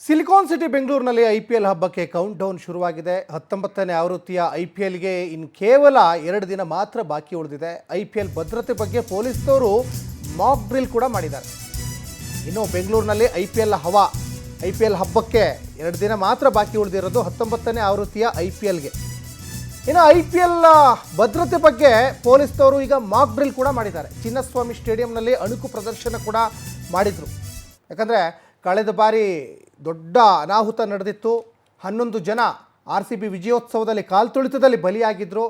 Silicon city ಬೆಂಗಳೂರಿನಲ್ಲಿ IPL ಹಬ್ಬಕ್ಕೆ count down ಶುರುವಾಗಿದೆ. 19ನೇ ಆವೃತ್ತಿಯ ಐಪಿಎಲ್ಗೆ ಇನ್ನು ಕೇವಲ 2 ದಿನ ಮಾತ್ರ ಬಾಕಿ ಉಳಿದಿದೆ. ಐಪಿಎಲ್ ಭದ್ರತೆ ಬಗ್ಗೆ ಪೊಲೀಸರು ಮಾಕ್ ಡ್ರಿಲ್ ಕೂಡ ಮಾಡಿದ್ದಾರೆ. ಇನ್ನು ಬೆಂಗಳೂರಿನಲ್ಲಿ ಐಪಿಎಲ್ ಹಬ್ಬಕ್ಕೆ 2 ದಿನ ಮಾತ್ರ ಬಾಕಿ ಉಳಿದಿರೋದು 19ನೇ ಆವೃತ್ತಿಯ ಐಪಿಎಲ್ಗೆ. ಇನ್ನು ಐಪಿಎಲ್ ಭದ್ರತೆ ಬಗ್ಗೆ ಪೊಲೀಸರು ಈಗ ಮಾಕ್ ಡ್ರಿಲ್ ಕೂಡ ಮಾಡಿದ್ದಾರೆ. ಚಿನ್ನಸ್ವಾಮಿ ಸ್ಟೇಡಿಯಂನಲ್ಲಿ ಅಣುಕು ಪ್ರದರ್ಶನ ಕೂಡ ಮಾಡಿದರು. ಯಾಕಂದರೆ ಕಳೆದ ಬಾರಿ ದೊಡ್ಡ ಅನಾಹುತ ನಡೆದಿತ್ತು. 11 ಜನ RCB ವಿಜಯೋತ್ಸವದಲ್ಲಿ ಕಾಲ್ತುಳಿತದಲ್ಲಿ ಬಲಿಯಾಗಿದ್ದರು.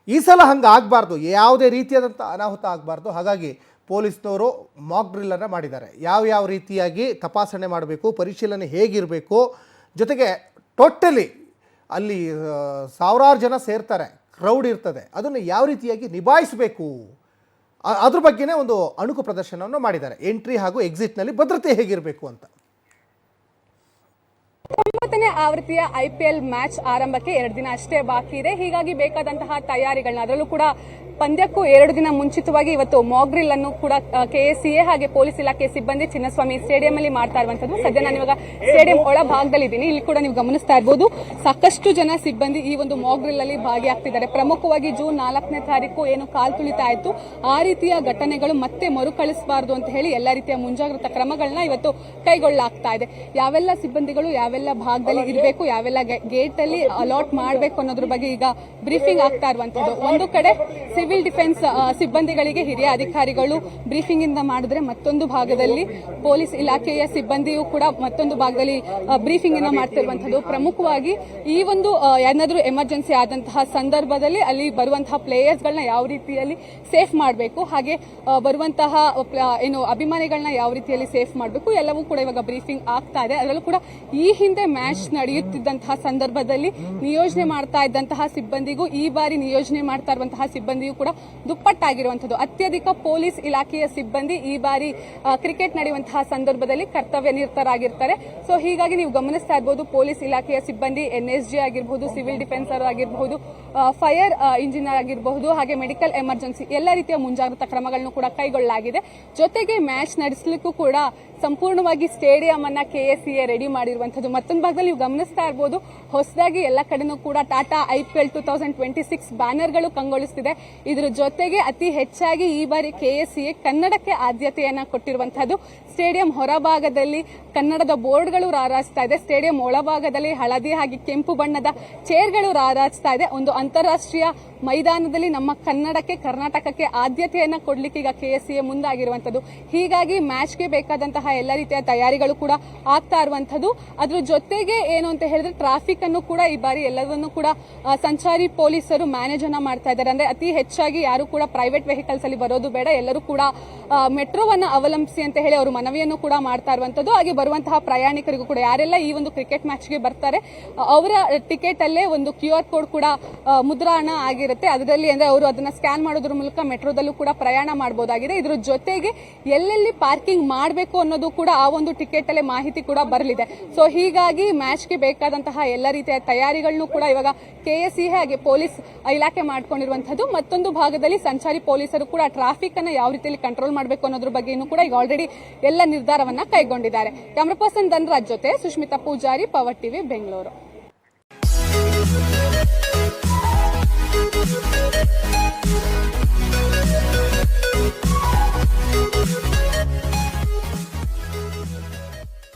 ಈ ಸಲ ಹಂಗೆ ಆಗಬಾರ್ದು, ಯಾವುದೇ ರೀತಿಯಾದಂಥ ಅನಾಹುತ ಆಗಬಾರ್ದು. ಹಾಗಾಗಿ ಪೊಲೀಸ್ನವರು ಮಾಕ್ ಡ್ರಿಲ್ಲನ್ನು ಮಾಡಿದ್ದಾರೆ. ಯಾವ ರೀತಿಯಾಗಿ ತಪಾಸಣೆ ಮಾಡಬೇಕು, ಪರಿಶೀಲನೆ ಹೇಗಿರಬೇಕು, ಜೊತೆಗೆ ಟೋಟಲಿ ಅಲ್ಲಿ ಸಾವಿರಾರು ಜನ ಸೇರ್ತಾರೆ, ಕ್ರೌಡ್ ಇರ್ತದೆ, ಅದನ್ನು ಯಾವ ರೀತಿಯಾಗಿ ನಿಭಾಯಿಸಬೇಕು ಅದ್ರ ಬಗ್ಗೆನೇ ಒಂದು ಅಣುಕು ಪ್ರದರ್ಶನವನ್ನು ಮಾಡಿದ್ದಾರೆ. ಎಂಟ್ರಿ ಹಾಗೂ ಎಕ್ಸಿಟ್ನಲ್ಲಿ ಭದ್ರತೆ ಹೇಗಿರಬೇಕು ಅಂತ. 19ನೇ ಆವೃತ್ತಿಯ ಐಪಿಎಲ್ ಮ್ಯಾಚ್ ಆರಂಭಕ್ಕೆ 2 ದಿನ ಅಷ್ಟೇ ಬಾಕಿ ಇದೆ. ಹೀಗಾಗಿ ಬೇಕಾದಂತಹ ತಯಾರಿಗಳನ್ನ, ಅದರಲ್ಲೂ ಕೂಡ ಪಂದ್ಯಕ್ಕೂ 2 ದಿನ ಮುಂಚಿತವಾಗಿ ಇವತ್ತು ಮಾಕ್ ಡ್ರಿಲ್ ಅನ್ನು ಕೂಡ ಕೆಎಸಿಎ ಹಾಗೆ ಪೊಲೀಸ್ ಇಲಾಖೆ ಸಿಬ್ಬಂದಿ ಚಿನ್ನಸ್ವಾಮಿ ಸ್ಟೇಡಿಯಂ ಅಲ್ಲಿ ಮಾಡ್ತಾ ಇರುವಂತದ್ದು. ಸದ್ಯ ನಾನು ಇವಾಗ ಸ್ಟೇಡಿಯಂ ಒಳ ಭಾಗದಲ್ಲಿ ಇದ್ದೀನಿ. ಇಲ್ಲಿ ಕೂಡ ನೀವು ಗಮನಿಸ್ತಾ ಇರಬಹುದು, ಸಾಕಷ್ಟು ಜನ ಸಿಬ್ಬಂದಿ ಈ ಒಂದು ಮಾಕ್ ಡ್ರಿಲ್ ಅಲ್ಲಿ ಭಾಗಿಯಾಗ್ತಿದ್ದಾರೆ. ಪ್ರಮುಖವಾಗಿ ಜೂನ್ 4ನೇ ತಾರೀಕು ಏನು ಕಾಲ್ತುಳಿತ ಆಯಿತು, ಆ ರೀತಿಯ ಘಟನೆಗಳು ಮತ್ತೆ ಮರುಕಳಿಸಬಾರದು ಅಂತ ಹೇಳಿ ಎಲ್ಲ ರೀತಿಯ ಮುಂಜಾಗ್ರತಾ ಕ್ರಮಗಳನ್ನ ಇವತ್ತು ಕೈಗೊಳ್ಳಲಾಗ್ತಾ ಇದೆ. ಯಾವೆಲ್ಲ ಸಿಬ್ಬಂದಿಗಳು ಯಾವೆಲ್ಲ ಭಾಗದಲ್ಲಿ ಇರಬೇಕು, ಯಾವೆಲ್ಲ ಗೇಟ್ ಅಲ್ಲಿ ಅಲಾಟ್ ಮಾಡಬೇಕು ಅನ್ನೋದ್ರ ಬಗ್ಗೆ ಈಗ ಬ್ರೀಫಿಂಗ್ ಆಗ್ತಾ ಇರುವಂತದ್ದು. ಒಂದು ಕಡೆ ಸಿವಿಲ್ ಡಿಫೆನ್ಸ್ ಸಿಬ್ಬಂದಿಗಳಿಗೆ ಹಿರಿಯ ಅಧಿಕಾರಿಗಳು ಬ್ರೀಫಿಂಗ್ ಇಂದ ಮಾಡಿದ್ರೆ, ಮತ್ತೊಂದು ಭಾಗದಲ್ಲಿ ಪೊಲೀಸ್ ಇಲಾಖೆಯ ಸಿಬ್ಬಂದಿಯು ಕೂಡ ಮತ್ತೊಂದು ಭಾಗದಲ್ಲಿ ಬ್ರೀಫಿಂಗ್ ಅನ್ನ ಮಾಡ್ತಿರುವಂತದ್ದು. ಪ್ರಮುಖವಾಗಿ ಈ ಒಂದು ಏನಾದರೂ ಎಮರ್ಜೆನ್ಸಿ ಆದಂತಹ ಸಂದರ್ಭದಲ್ಲಿ ಅಲ್ಲಿ ಬರುವಂತಹ ಪ್ಲೇಯರ್ಸ್ ಗಳನ್ನ ಯಾವ ರೀತಿಯಲ್ಲಿ ಸೇಫ್ ಮಾಡಬೇಕು, ಹಾಗೆ ಬರುವಂತಹ ಏನು ಅಭಿಮಾನಿಗಳನ್ನ ಯಾವ ರೀತಿಯಲ್ಲಿ ಸೇಫ್ ಮಾಡಬೇಕು, ಎಲ್ಲವೂ ಕೂಡ ಇವಾಗ ಬ್ರೀಫಿಂಗ್ ಆಗ್ತಾ ಇದೆ. ಅದರಲ್ಲೂ ಕೂಡ ಈ ಹಿಂದೆ ಮ್ಯಾಚ್ ನಡೆಯುತ್ತಿದ್ದಂತಹ ಸಂದರ್ಭದಲ್ಲಿ ನಿಯೋಜನೆ ಮಾಡ್ತಾ ಇದ್ದಂತಹ ಸಿಬ್ಬಂದಿಗೂ ಈ ಬಾರಿ ನಿಯೋಜನೆ ಮಾಡ್ತಾ ಇರುವಂತಹ ಸಿಬ್ಬಂದಿಯು ಕೂಡ ದುಪ್ಪಟ್ಟಾಗಿರುವಂತದ್ದು. ಅತ್ಯಧಿಕ ಪೊಲೀಸ್ ಇಲಾಖೆಯ ಸಿಬ್ಬಂದಿ ಈ ಬಾರಿ ಕ್ರಿಕೆಟ್ ನಡೆಯುವಂತಹ ಸಂದರ್ಭದಲ್ಲಿ ಕರ್ತವ್ಯ ನಿರತರಾಗಿರ್ತಾರೆ. ಸೊ ಹೀಗಾಗಿ ನೀವು ಗಮನಿಸ್ತಾ ಇರಬಹುದು, ಪೊಲೀಸ್ ಇಲಾಖೆಯ ಸಿಬ್ಬಂದಿ NSG ಆಗಿರಬಹುದು, ಸಿವಿಲ್ ಡಿಫೆನ್ಸರ್ ಆಗಿರಬಹುದು, ಫೈರ್ ಇಂಜಿನಿಯರ್ ಆಗಿರಬಹುದು, ಹಾಗೆ ಮೆಡಿಕಲ್ ಎಮರ್ಜೆನ್ಸಿ ಎಲ್ಲ ರೀತಿಯ ಮುಂಜಾಗ್ರತಾ ಕ್ರಮಗಳನ್ನು ಕೂಡ ಕೈಗೊಳ್ಳಲಾಗಿದೆ. ಜೊತೆಗೆ ಮ್ಯಾಚ್ ನಡೆಸಲಿಕ್ಕೂ ಕೂಡ ಸಂಪೂರ್ಣವಾಗಿ ಸ್ಟೇಡಿಯಂ ಅನ್ನ ಕೆಎಸಿಎ ರೆಡಿ ಮಾಡಿರುವಂತದ್ದು. ಮತ್ತೊಂದು ಭಾಗದಲ್ಲಿ ನೀವು ಗಮನಿಸ್ತಾ ಇರಬಹುದು, ಹೊಸದಾಗಿ ಎಲ್ಲ ಕಡೆನೂ ಕೂಡ ಟಾಟಾ IPL 2026 ಬ್ಯಾನರ್ಗಳು ಕಂಗೊಳಿಸುತ್ತಿದೆ. ಇದರ ಜೊತೆಗೆ ಅತಿ ಹೆಚ್ಚಾಗಿ ಈ ಬಾರಿ ಕೆಎಸಿಎ ಕನ್ನಡಕ್ಕೆ ಆದ್ಯತೆಯನ್ನ ಕೊಟ್ಟಿರುವಂತದ್ದು. ಸ್ಟೇಡಿಯಂ ಹೊರಭಾಗದಲ್ಲಿ ಕನ್ನಡದ ಬೋರ್ಡ್ಗಳು ರಾರಾಜಿಸ್ತಾ ಇದೆ. ಸ್ಟೇಡಿಯಂ ಒಳಭಾಗದಲ್ಲಿ ಹಳದಿ ಹಾಗೆ ಕೆಂಪು ಬಣ್ಣದ ಚೇರ್ಗಳು ರಾರಾಜಿಸ್ತಾ ಇದೆ. ಒಂದು ಅಂತಾರಾಷ್ಟ್ರೀಯ ಮೈದಾನದಲ್ಲಿ ನಮ್ಮ ಕರ್ನಾಟಕಕ್ಕೆ ಆದ್ಯತೆಯನ್ನ ಕೊಡ್ಲಿಕ್ಕೆ ಈಗ ಕೆಎಸಿಎ ಮುಂದಾಗಿರುವಂತದ್ದು. ಹೀಗಾಗಿ ಮ್ಯಾಚ್ಗೆ ಬೇಕಾದಂತಹ ಎಲ್ಲ ರೀತಿಯ ತಯಾರಿಗಳು ಕೂಡ ಆಗ್ತಾ ಇರುವಂತದ್ದು. ಅದ್ರ ಜೊತೆಗೆ ಏನು ಅಂತ ಹೇಳಿದ್ರೆ, ಟ್ರಾಫಿಕ್ ಅನ್ನು ಕೂಡ ಈ ಬಾರಿ ಎಲ್ಲವನ್ನೂ ಕೂಡ ಸಂಚಾರಿ ಪೊಲೀಸರು ಮ್ಯಾನೇಜ್ ಅನ್ನ ಮಾಡ್ತಾ ಇದ್ದಾರೆ. ಅಂದ್ರೆ ಅತಿ ಹೆಚ್ಚಾಗಿ ಯಾರು ಕೂಡ ಪ್ರೈವೇಟ್ ವೆಹಿಕಲ್ಸ್ ಅಲ್ಲಿ ಬರೋದು ಬೇಡ, ಎಲ್ಲರೂ ಕೂಡ ಮೆಟ್ರೋವನ್ನ ಅವಲಂಬಿಸಿ ಅಂತ ಹೇಳಿ ಅವರು ಮನವಿಯನ್ನು ಕೂಡ ಮಾಡ್ತಾ ಇರುವಂತದ್ದು. ಹಾಗೆ ಬರುವಂತಹ ಪ್ರಯಾಣಿಕರಿಗೂ ಕೂಡ ಯಾರೆಲ್ಲ ಈ ಒಂದು ಕ್ರಿಕೆಟ್ ಮ್ಯಾಚ್ಗೆ ಬರ್ತಾರೆ, ಅವರ ಟಿಕೆಟ್ ಅಲ್ಲೇ ಒಂದು QR ಕೋಡ್ ಕೂಡ ಮುದ್ರಾಣ ಆಗಿರುತ್ತೆ. ಅದರಲ್ಲಿ ಅಂದ್ರೆ ಅವರು ಅದನ್ನ ಸ್ಕ್ಯಾನ್ ಮಾಡೋದ್ರ ಮೂಲಕ ಮೆಟ್ರೋದಲ್ಲೂ ಕೂಡ ಪ್ರಯಾಣ ಮಾಡಬಹುದಾಗಿದೆ. ಇದ್ರ ಜೊತೆಗೆ ಎಲ್ಲೆಲ್ಲಿ ಪಾರ್ಕಿಂಗ್ ಮಾಡಬೇಕು ಅನ್ನೋದು ಕೂಡ ಆ ಒಂದು ಟಿಕೆಟ್ ಅಲ್ಲೇ ಮಾಹಿತಿ ಕೂಡ ಬರಲಿದೆ. ಸೊ ಹೀಗಾಗಿ ಮ್ಯಾಚ್ಗೆ ಬೇಕಾದಂತಹ ಎಲ್ಲ ರೀತಿಯ ತಯಾರಿಗಳನ್ನು ಕೂಡ ಇವಾಗ ಕೆಎಸ್ಇ ಹಾಗೆ ಪೊಲೀಸ್ ಇಲಾಖೆ ಮಾಡ್ಕೊಂಡಿರುವಂತದ್ದು. ಮತ್ತೊಂದು ಭಾಗದಲ್ಲಿ ಸಂಚಾರಿ ಪೊಲೀಸರು ಕೂಡ ಟ್ರಾಫಿಕ್ ಅನ್ನ ಯಾವ ರೀತಿಯಲ್ಲಿ ಕಂಟ್ರೋಲ್ ಮಾಡಬೇಕು ಅನ್ನೋದ್ರ ಬಗ್ಗೆನೂ ಕೂಡ ಈಗ ಆಲ್ರೆಡಿ ಎಲ್ಲ ನಿರ್ಧಾರವನ್ನ ಕೈಗೊಂಡಿದ್ದಾರೆ. ಕ್ಯಾಮರಾ ಪರ್ಸನ್ ಧನರಾಜ್ ಜೊತೆ ಸುಷ್ಮಿತಾ ಪೂಜಾರಿ, ಪವರ್ ಟಿವಿ, ಬೆಂಗಳೂರು.